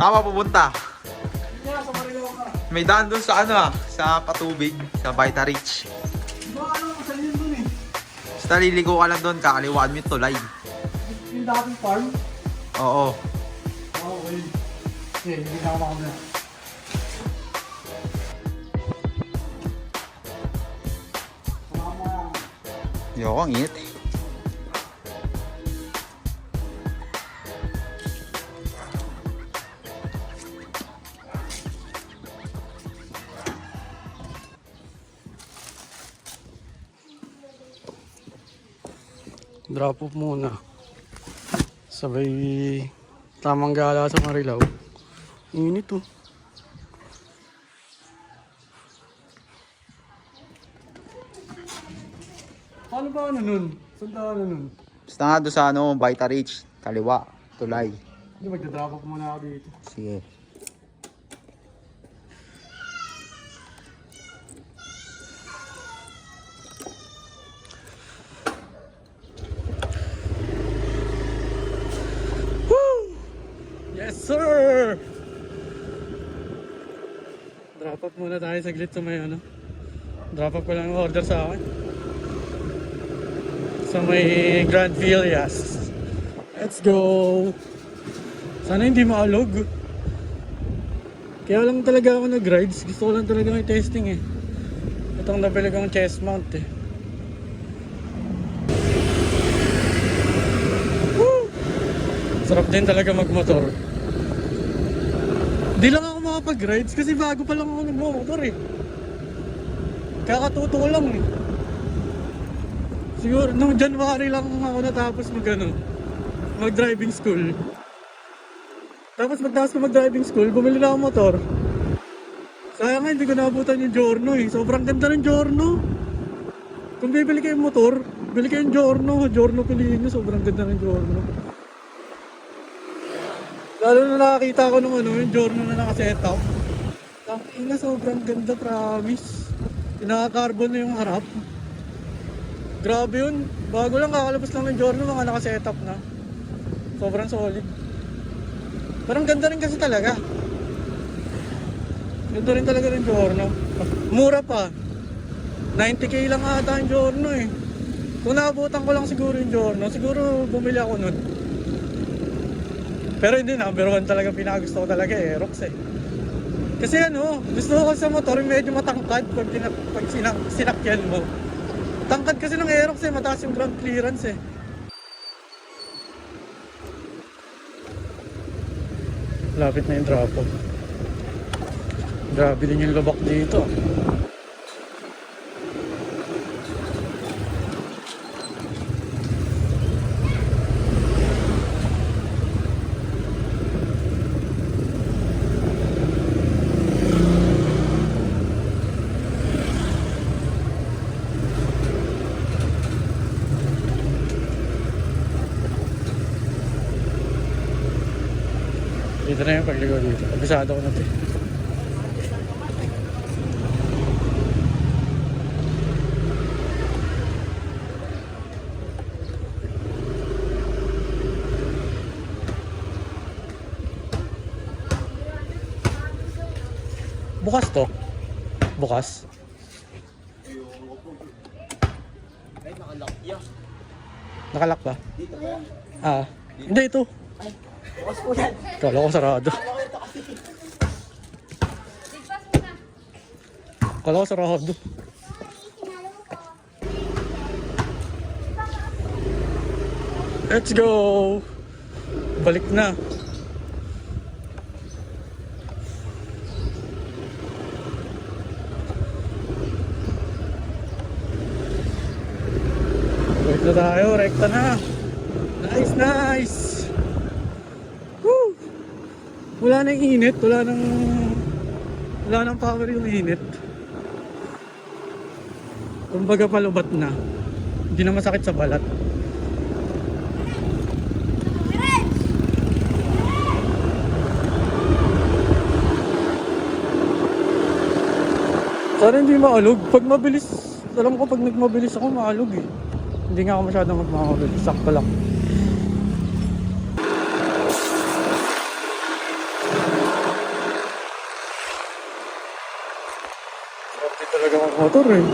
Saan ka pupunta? Kaya sa Marilao ka. May daan dun sa ano sa patubig, sa Vita Rich. Diba masalin dun eh. Basta liligo ka lang dun, kakaliwaan mo yung tulay. Yung dating farm. Oo. Okay. Okay, hindi na ako makamaya. Yoko, ang init eh. Drop off muna. Sabay tamang gala sa Marilao. Init oh. Paano ba ano nun? Saan ka ano nun? Basta nga doon sa ano, Vita Rich, kaliwa, tulay. Hindi, magdadrop off muna ako dito. Sige. Yes sir! Drop off muna tayo saglit sa may ano. Drop off ko lang yung order sa akin. Sa may Grand Villas. Let's go! Sana hindi maalog. Kaya lang talaga ako nag-rides. Gusto ko lang talaga may testing eh. Itong nabili kong chest mount eh. Woo! Sarap din talaga magmotor. Di lang ako makapag-rides kasi bago pa lang ako nagmamotor eh. Kakatuto ko lang eh. Siguro nung January lang ako natapos mag-driving school. Tapos magtapos ko mag-driving school, bumili na ako motor. Sayang nga hindi ko naabutan yung Giorno eh. Sobrang ganda ng Giorno. Kung bibili kayong motor, bili kayong Giorno. Giorno piliin nyo, sobrang ganda ng Giorno. Lalo na nakakita ko nung yung Giorno na naka-setup. Tangina, sobrang ganda, promise. Pinaka-carbon na yung harap. Grabe yun. Bago lang, kakalabas lang ng Giorno, mga naka-setup na. Sobrang solid. Parang ganda rin kasi talaga. Ganda rin talaga ng Giorno. Mura pa. 90k lang ata yung Giorno eh. Kung naabutan ko lang siguro yung Giorno, siguro bumili ako nun. Pero hindi, number 1 talaga pinakagusto ko talaga eh, Aerox eh. Kasi gusto ko sa motor medyo matangkad pag sinakyan mo. Tangkad kasi ng Aerox eh, mataas yung ground clearance eh. Lapit na yung drop-off. Grabe din yung lubak dito. Dito na yung pagligo dito. Abisado ko na ito. Bukas to? Bukas? Ay, nakalock yan. Nakalock ba? Ah, hindi ito. Bukas po yan. Kala ko sarado. Kala ko sarado. Let's go! Balik na. Balik na tayo, rekta na. Nice, nice! Woo! Wala nang init, wala nang power yung init. Kumbaga palubat na. Hindi na masakit sa balat. Sana hindi maalog. Pag mabilis, alam ko pag nagmabilis ako maalog eh. Hindi nga ako masyadong magmamabilis. Sakto lang. motor eh.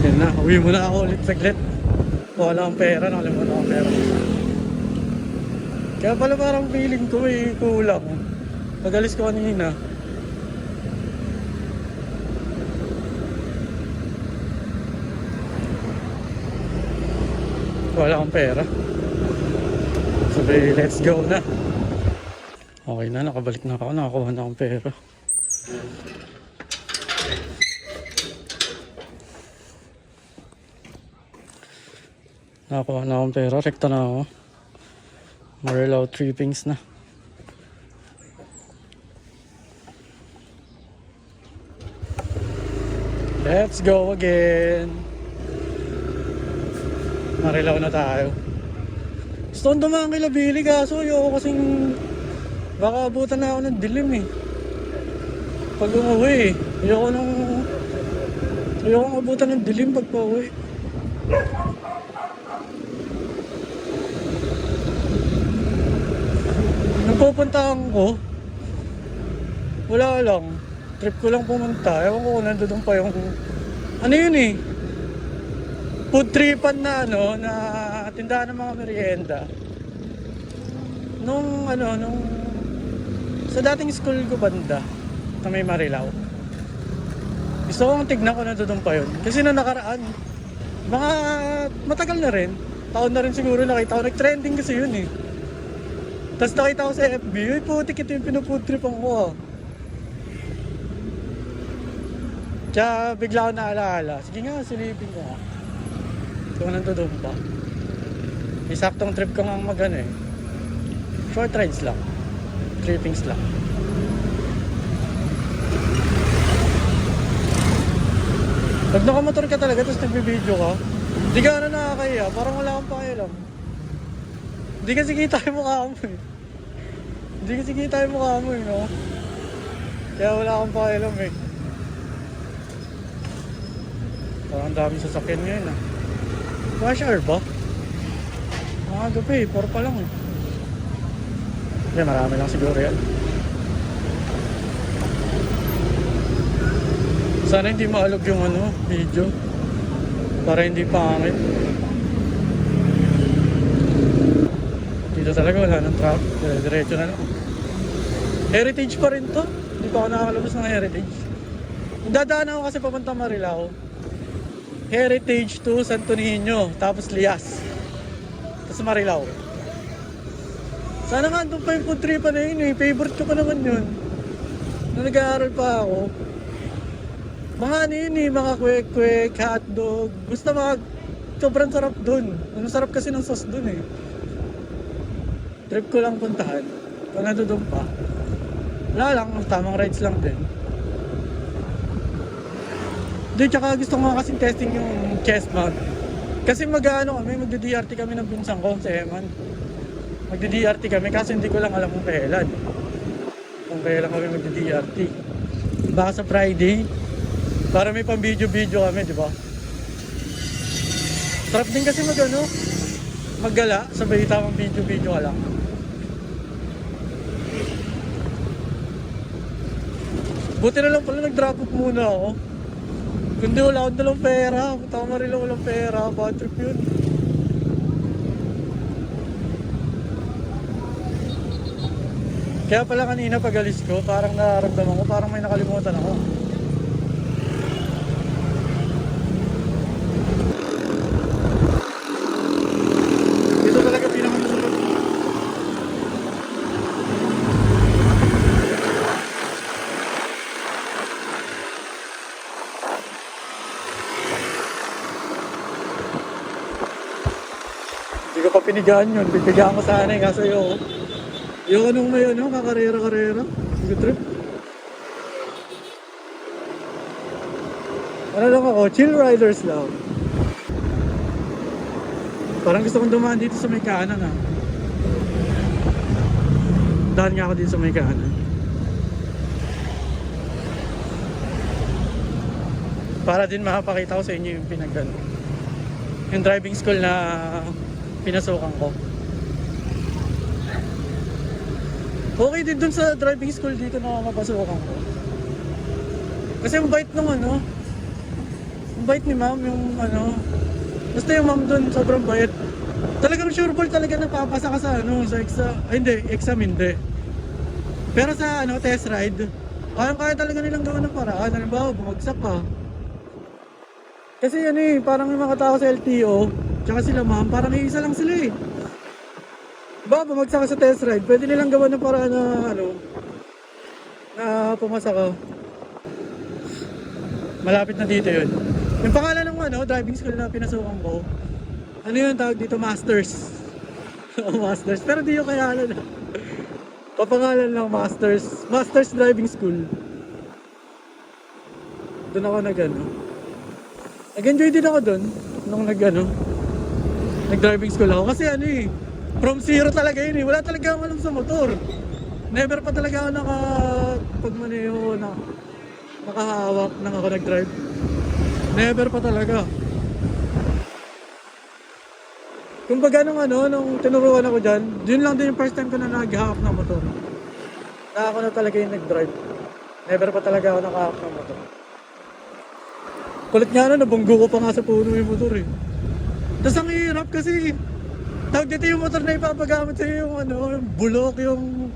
Yan na, uwi muna ako ulit saglit. Wala akong pera, nakalimutan akong pera. Kaya pala parang feeling ko may kulang. Pag-alis ko kanina. Wala akong pera. Sabi, let's go na. Okay na, nakabalik na ako. Nakakuha na akong pera. Nakakuha na akong pera. Rekta na ako. Marilaw 3 pings na. Let's go again. Marilaw na tayo. Gusto kong dumaan kay Labili kaso ayoko kasing baka abutan na ako ng dilim eh. Pag umuwi ayoko abutan ng dilim pag pauwi. Nung pupuntahan ko, wala lang. Trip ko lang pumunta. Ewan ko kung nandun pa yung ano yun eh, food tripan na na tindahan ng mga merienda. Nung sa dating school ko banda na may Marilao. Gusto kong tignan ko na doon pa yun. Kasi na nakaraan, mga matagal na rin. Taon na rin siguro nakita ko. Nag-trending kasi yun eh. Tapos nakita ko sa FB, uy putik ito yung pinufood tripan ko ah. Kaya bigla ko naalaala. Sige nga, silipin ko nga. Kung nandun pa. May saktong trip ko nga mag-ano eh. Short rides lang. Trippings lang. Pag nakamotor ka talaga tapos nagbibideo ka, di ka na nakakaya. Parang wala kang pakialam. Di kasi kita yung mukha mo eh. Di kasi kita yung mukha mo eh, no? Kaya wala kang pakialam eh. Parang daming sasakyan ngayon ah. Rush hour ba? Mga gabi, 4 pa lang eh. Kaya marami lang siguro yan. Sana hindi maalog yung video. Para hindi pangit. Dito talaga wala ng traffic. Diretso na lang. Heritage pa rin to. Hindi pa ako nakakalabas ng Heritage. Dadaan ako kasi papunta Marilao. Heritage to Santo Niño, tapos Lias, tapos Marilao. Sana nga andun pa yung food tripan na yun eh. Favorite ko pa naman yun. Nung nag-aaral pa ako. Mga ano yun eh, mga kwek-kwek, hotdog. Gusto sobrang sarap dun. Ang sarap kasi ng sauce dun eh. Trip ko lang puntahan. Pag nandun pa. Wala lang, tamang rides lang din. Doon tsaka gusto ko kasing testing yung chest mount. Kasi magdi-DRT kami ng pinsan ko sa Eman. Magdi-DRT kami kasi hindi ko lang alam kung kailan. Kung kailan kami magdi-DRT. Baka sa Friday. Para may pang video-video kami, di ba? Sarap din kasi maggala, sabay tamang video-video ka lang. Buti na lang pala nag-drop off muna ako. Kundi wala akong dalang pera. Tama rin lang walang pera. Bad trip yun. Kaya pala kanina pag alis ko, parang nararamdaman ko, parang may nakalimutan ako. Ito talaga pinakamasarap. Hindi ko pa pinigaan yun. Pipigaan ko sana eh. Kaso yung anong may kakarera-karera. Good trip. Ano lang ako? Chill riders lang. Parang gusto kong dumaan dito sa may kanan ah. Daan nga ako dito sa may kanan. Para din makapakita ko sa inyo yung yung driving school na pinasukan ko. Okay din dun sa driving school dito na mapasukan ko. Kasi ang bait nung ano, ang bait ni ma'am yung ano, basta yung ma'am dun sobrang bait. Talagang sure ball talaga napapasa ka sa ano, sa exam, hindi, exam hindi. Pero sa ano, test ride, kaya talaga nilang gawa ng paraan. Halimbawa, bumagsak ka. Kasi ano eh, parang yung mga tao sa LTO, tsaka sila ma'am, parang iisa lang sila eh. Ba, bumagsak ka sa test ride, pwede nilang gawa ng paraan na ano, na pumasa ka. Malapit na dito yun. Yung pangalan ng ano, driving school na pinasukan ko, ano yun tawag dito, Masters. Masters, pero di yung kayalan ah. Papangalan lang Masters. Masters Driving School. Doon ako nag-ano. Nag-enjoy din ako doon nung nag-driving school ako. Kasi ano eh, from zero talaga yun eh. Wala talaga akong alam sa motor. Never pa talaga ako pagmaneho na nakahawak nang ako nag-drive. Never pa talaga. Kumbaga nung tinuruan ako dyan, yun lang din yung first time ko na naghahawak ng motor. Na ako na talaga yung nag-drive. Never pa talaga ako nakahawak ng motor. Kulit nga nabunggo ko pa nga sa puno yung motor eh. Tapos ang hirap kasi, tawag dito yung motor na ipapagamit sa'yo yung yung bulok, yung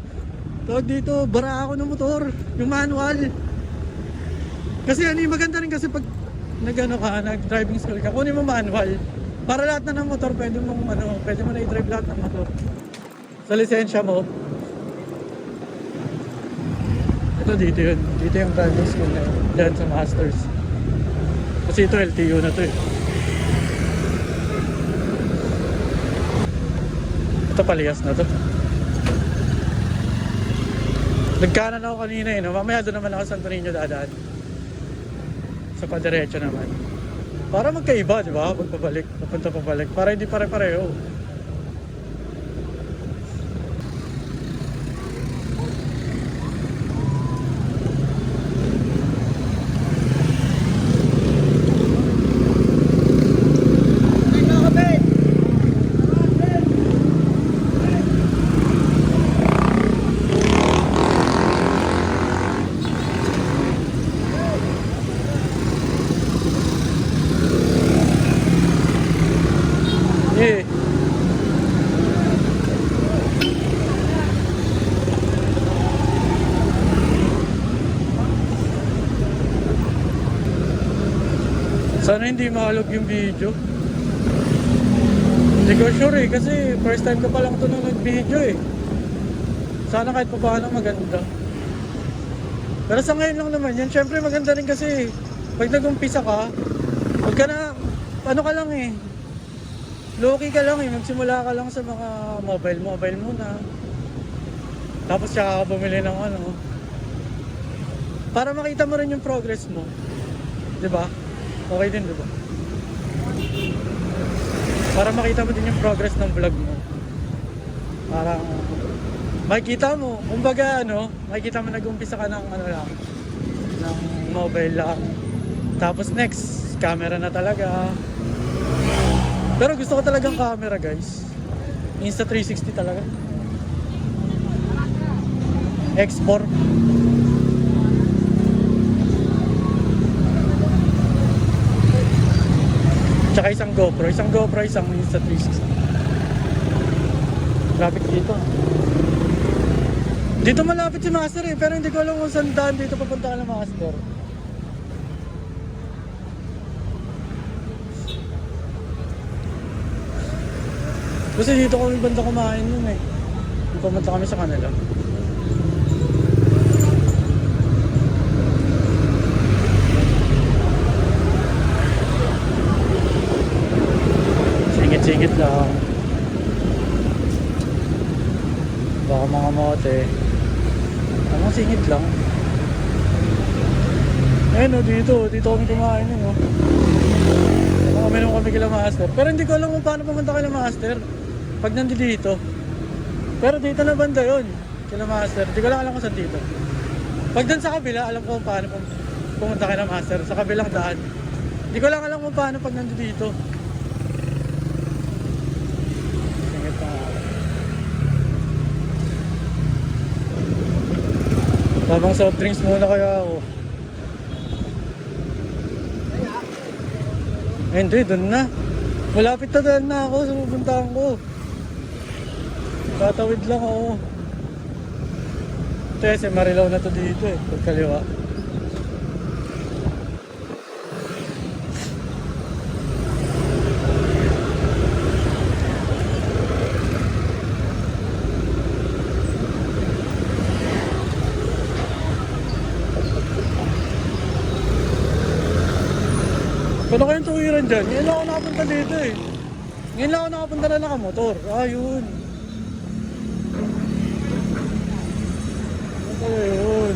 tawag dito, bara ako ng motor, yung manual. Kasi maganda rin kasi pag nag-driving school ka, kunin mo manual. Para lahat na ng motor, pwede mo na i-drive lahat ng motor. Sa lisensya mo. Ito dito yun. Dito yung driving school na yun. Diyan sa Masters. Kasi ito LTO na to eh. Ito palihas na to. Nagkanan ako kanina eh. No? Mamaya doon naman ako sa Santo Niño dadaan. Sa padiretso naman. Para magkaiba, di ba? Pagpabalik, papunta pabalik. Para hindi pare-pareho. Eh. Sana hindi maalog yung video. Hindi ko sure eh, kasi first time ko pa lang ito nung nag-video eh. Sana kahit pa paano maganda. Pero sa ngayon lang naman yan, syempre maganda rin kasi pag nag-umpisa ka, huwag ka na, ano ka lang eh, low-key ka lang eh, magsimula ka lang sa mga mobile muna. Tapos tsaka ka bumili ng para makita mo rin yung progress mo. 'Di ba? Okay din, 'di ba? Para makita mo din yung progress ng vlog mo. Parang makikita mo, kumbaga makikita mo nag-umpisa ka ng lang, ng mobile lang. Tapos next, camera na talaga. Pero gusto ko talagang camera, guys. Insta360 talaga. X4. Tsaka isang GoPro, isang Insta360. Traffic dito. Dito malapit si Master eh, pero hindi ko alam kung saan daan dito papunta ka ng Master. Kasi dito kami banda kumain nun eh. Pumunta kami sa kanila. Singit-singit lang. Baka mga mote. Anong singit lang. Ayun dito kami kumain eh. Uminom kami kila Master. Pero hindi ko alam kung paano pumunta kila Master pag nandito. Pero dito na banda yun, kila Master. Hindi ko lang alam kung saan dito. Pag dun sa kabila, alam ko kung paano pumunta kila Master. Sa kabilang daan. Hindi ko lang alam kung paano pag nandito. Singit na nga. Tamang soft drinks muna kaya ako. Eh, hindi, doon na. Malapit na doon na ako sa pupuntahan ko. Tatawid lang ako. Ito kasi Marilaw na to dito eh, pagkaliwa. Paano kayong tuwiran dyan? Ngayon lang ako nakapunta dito eh. Ngayon lang ako nakapunta na nakamotor. Yun. Yun.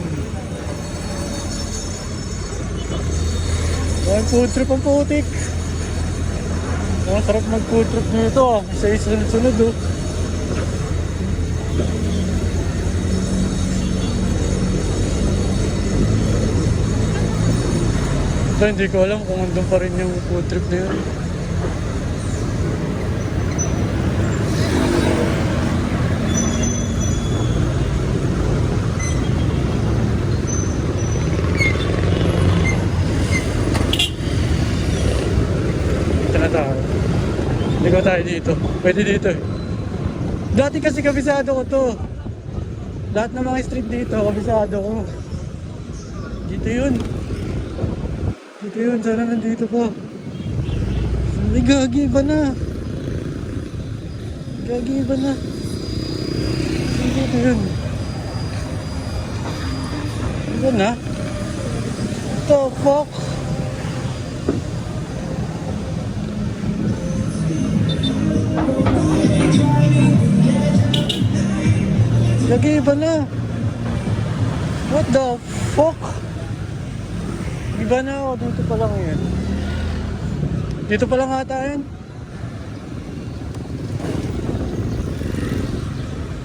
Ang food trip ang putik. Ang sarap mag food trip nito ah. Isa sunod-sunod oh. Ito, hindi ko alam kung andun pa rin yung food trip na yun. Ito na tayo. Ligaw tayo dito. Pwede dito eh. Dati kasi kabisado ko to. Lahat ng mga street dito, kabisado ko. Dito yun. Dito yun, sana nandito pa. Ay, gagi, iba na. Gagi, iba na. Dito yun. Iba na. What the fuck? Gagi, iba na. What the fuck? Iba na ako, dito pa lang yan. Dito pa lang ata yan.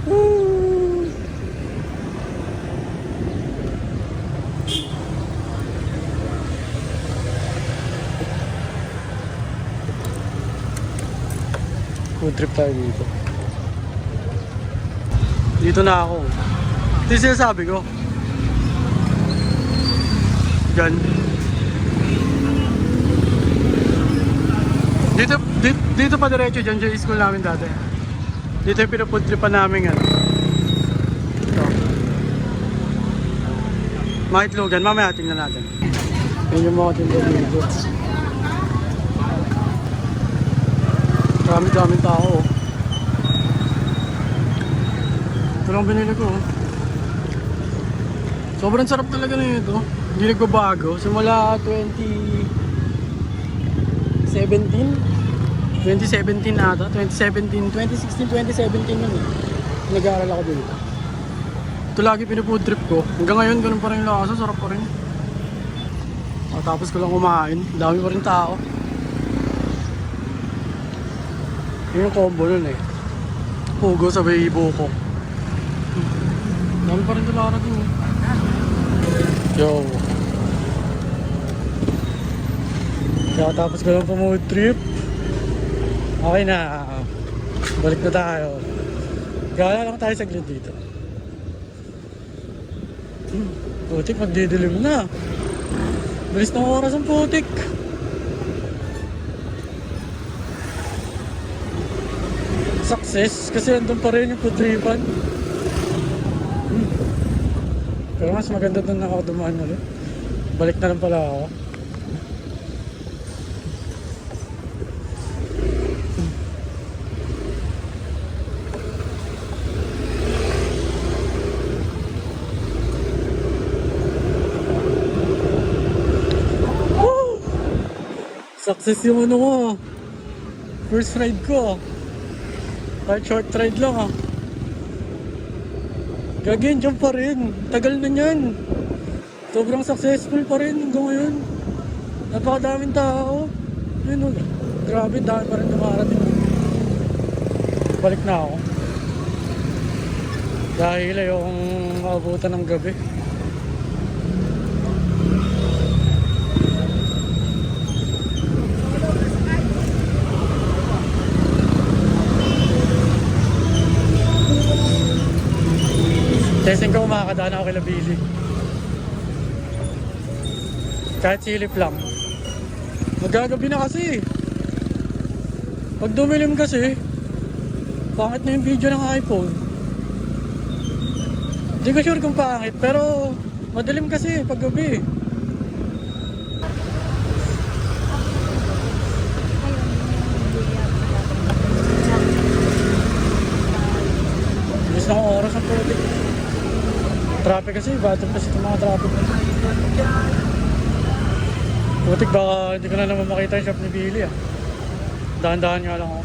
Woo! Food trip tayo dito. Dito na ako. Ito yung sinasabi ko. Diyan. Dito pa diretso dyan yung school namin dati. Dito yung pinapudtripan namin ano. Ito. Mahitlogan, mamaya tingnan natin. Yun yung mga tindahan dito. Dami-daming tao. Ito lang binili ko. Sobrang sarap talaga na ito. Hindi nagbabago. Simula 2017 ata. 2016, 2017 yun eh. Nag-aaral ako dito. Ito lagi pinufood trip ko. Hanggang ngayon ganun pa rin yung lasa. Sarap pa rin. Tapos ko lang kumain. Dami pa rin tao. Yun yung combo nun eh. Pugo sa buko. Dami pa rin tulara din eh. Yo. Kaya tapos ko lang pa-mood trip. Okay na. Balik na tayo. Gala lang tayo saglit dito. Putik, magdidilim na. Bilis ng oras ang putik. Success kasi andun pa rin yung putripan. Pero mas maganda doon ako dumaan ulit. Balik na lang pala ako. Success yung ano ko. First ride ko. Kahit short ride lang ah. Gagawin dyan pa rin. Tagal na yan. Sobrang successful pa rin hanggang ngayon. Napakadaming tao. Yun, grabe, dami pa rin dumarating. Balik na ako. Dahil ayokong maabutan ng gabi. Testing ko makakadaan ako kay Billy. Kahit silip lang. Magagabi na kasi. Pag dumilim kasi, pangit na yung video ng iPhone. Hindi ko sure kung pangit, pero madilim kasi pag gabi. Bilis na akong oras ang putik. Traffic kasi, battle kasi itong mga traffic. Putik, baka hindi ko na naman makita yung shop ni Billy ah. Dahan-dahan nga lang ako.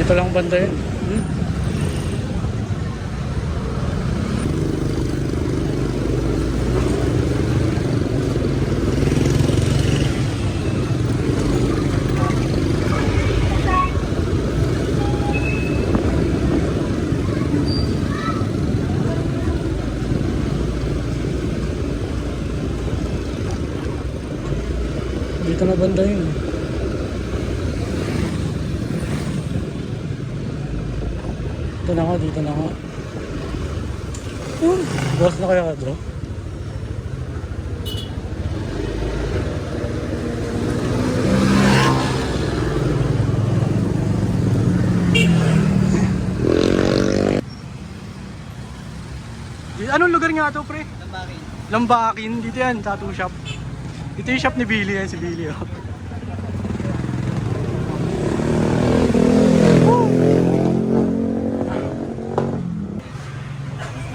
Dito lang banda yun. Dito na banda yun. Dito na nga, dito na nga. Bukas na kaya bro? Anong lugar nga to, pre? Lambakin. Lambakin. Dito yan, tattoo shop. Ito yung shop ni Billy, yan si Billy. Oh.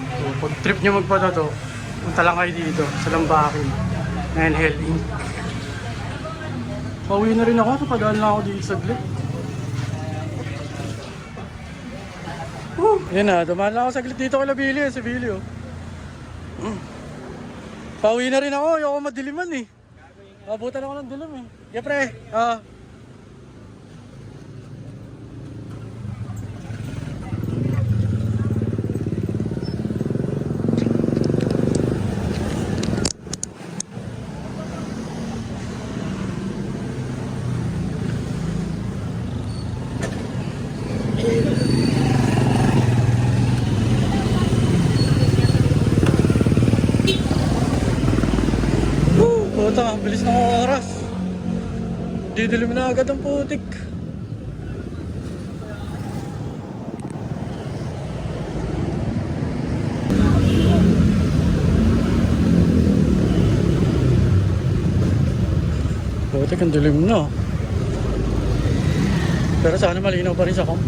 So, pag trip nyo magpatato, punta lang kayo dito sa Lambakin. Nanhel Inc. Pauwi na rin ako, napadaan lang ako dito saglit. Yan na, dumaan lang ako saglit dito kay Billy, si Billy. Oh. Pauwi na rin ako, ayoko madiliman eh. Abutan ako ng dilim eh. Yeah, pre. Puta, ang bilis ng oras. Didilim na agad ang putik. Putik, ang dilim na. Pero sana malinaw pa rin sa comp.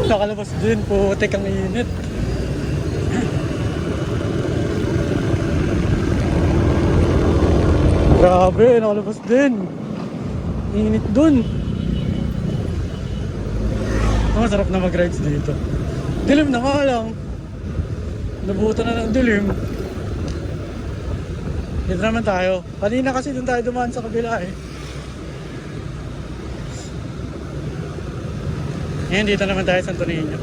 Nakalabas din, putik ang init. Grabe, nakalabas din. Init dun. Masarap na mag-rides dito. Dilim na nga lang. Nabutan na ng dilim. Dito naman tayo. Kanina kasi dun tayo dumaan sa kabila eh. Ngayon dito naman tayo sa Santo Niño.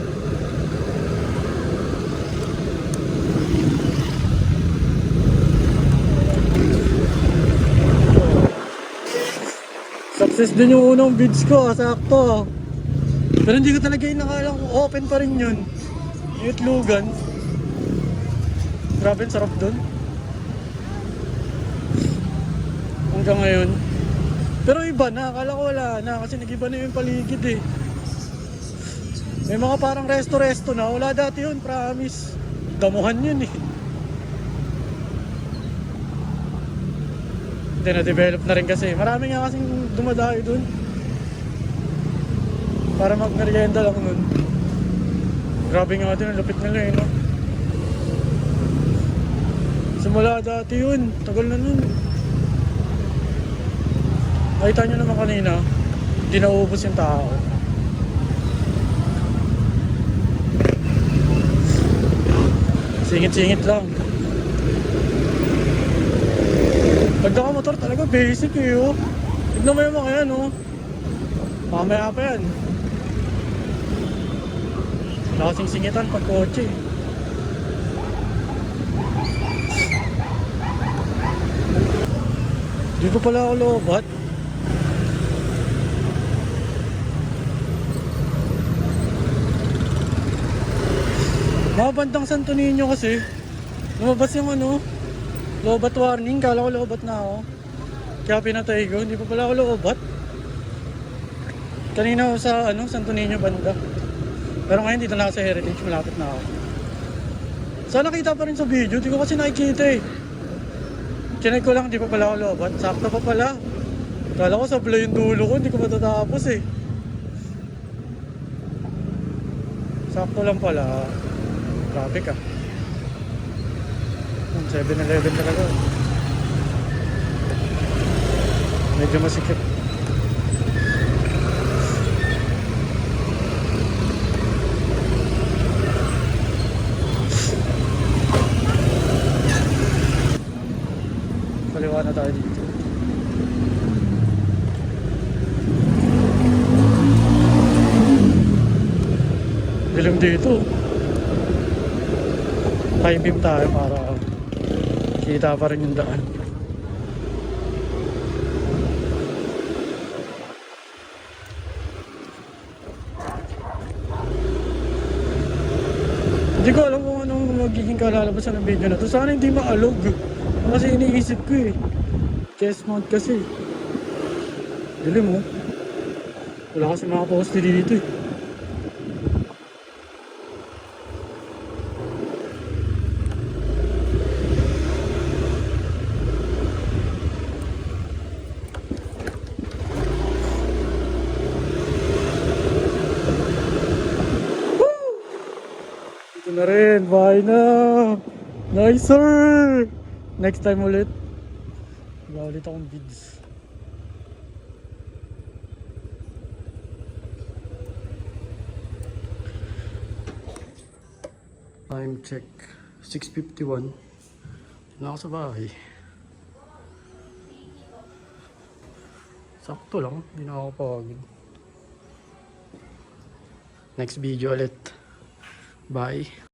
Success din yung unang bids ko, sakto. Pero hindi ko talaga inakala kung open pa rin yun. Yung Itlogan. Grabe, sarap dun. Hanggang ngayon. Pero iba na, akala ko wala na kasi nag-iba na yung paligid eh. May mga parang resto-resto na. Wala dati yun, promise. Damuhan yun eh. Hindi na-develop na rin kasi. Marami nga kasing dumadayo dun. Para mag-merienda lang nun. Grabe nga din, ang lupit nila eh, no? Simula dati yun. Tagal na nun. Nakita nyo naman kanina, hindi nauubos yung tao. Singit-singit lang. Pag nakamotor talaga, basic eh, oh. Tignan mo yung mga yan, oh. Mamaya pa yan. Wala kasing singitan pag kotse. Di ko pala ako lobat. Mga bandang Santo Niño kasi, lumabas yung ano, lobat warning. Kala ko lobat na ako. Kaya pinatay ko, hindi pa pala ako lobat. Kanina ako sa ano, Santo Niño banda. Pero ngayon dito na ako sa Heritage, malapit na ako. Sana kita pa rin sa video, di ko kasi nakikita eh. Chinek ko lang, di pa pala ako lobat. Sakto pa pala. Kala ko sablay yung dulo ko, hindi ko matatapos eh. Sakto lang pala. Traffic ah. 7-Eleven talaga. Medyo masikip. Kaliwa na tayo dito. Dilim dito. High beam tayo para kita pa rin yung daan. Hindi ko alam kung anong magiging kalalabasan ng video na to. Sana hindi maalog. Kasi iniisip ko eh. Chest mount kasi. Dilim mo. Wala kasi mga poste dito eh. Ito na rin, bye na. Nice sir. Next time ulit. Wala ulit akong bids. Time check 6:51. Na ako sa bahay. Sakto lang, hindi na ako pagod. Next video ulit. Bye.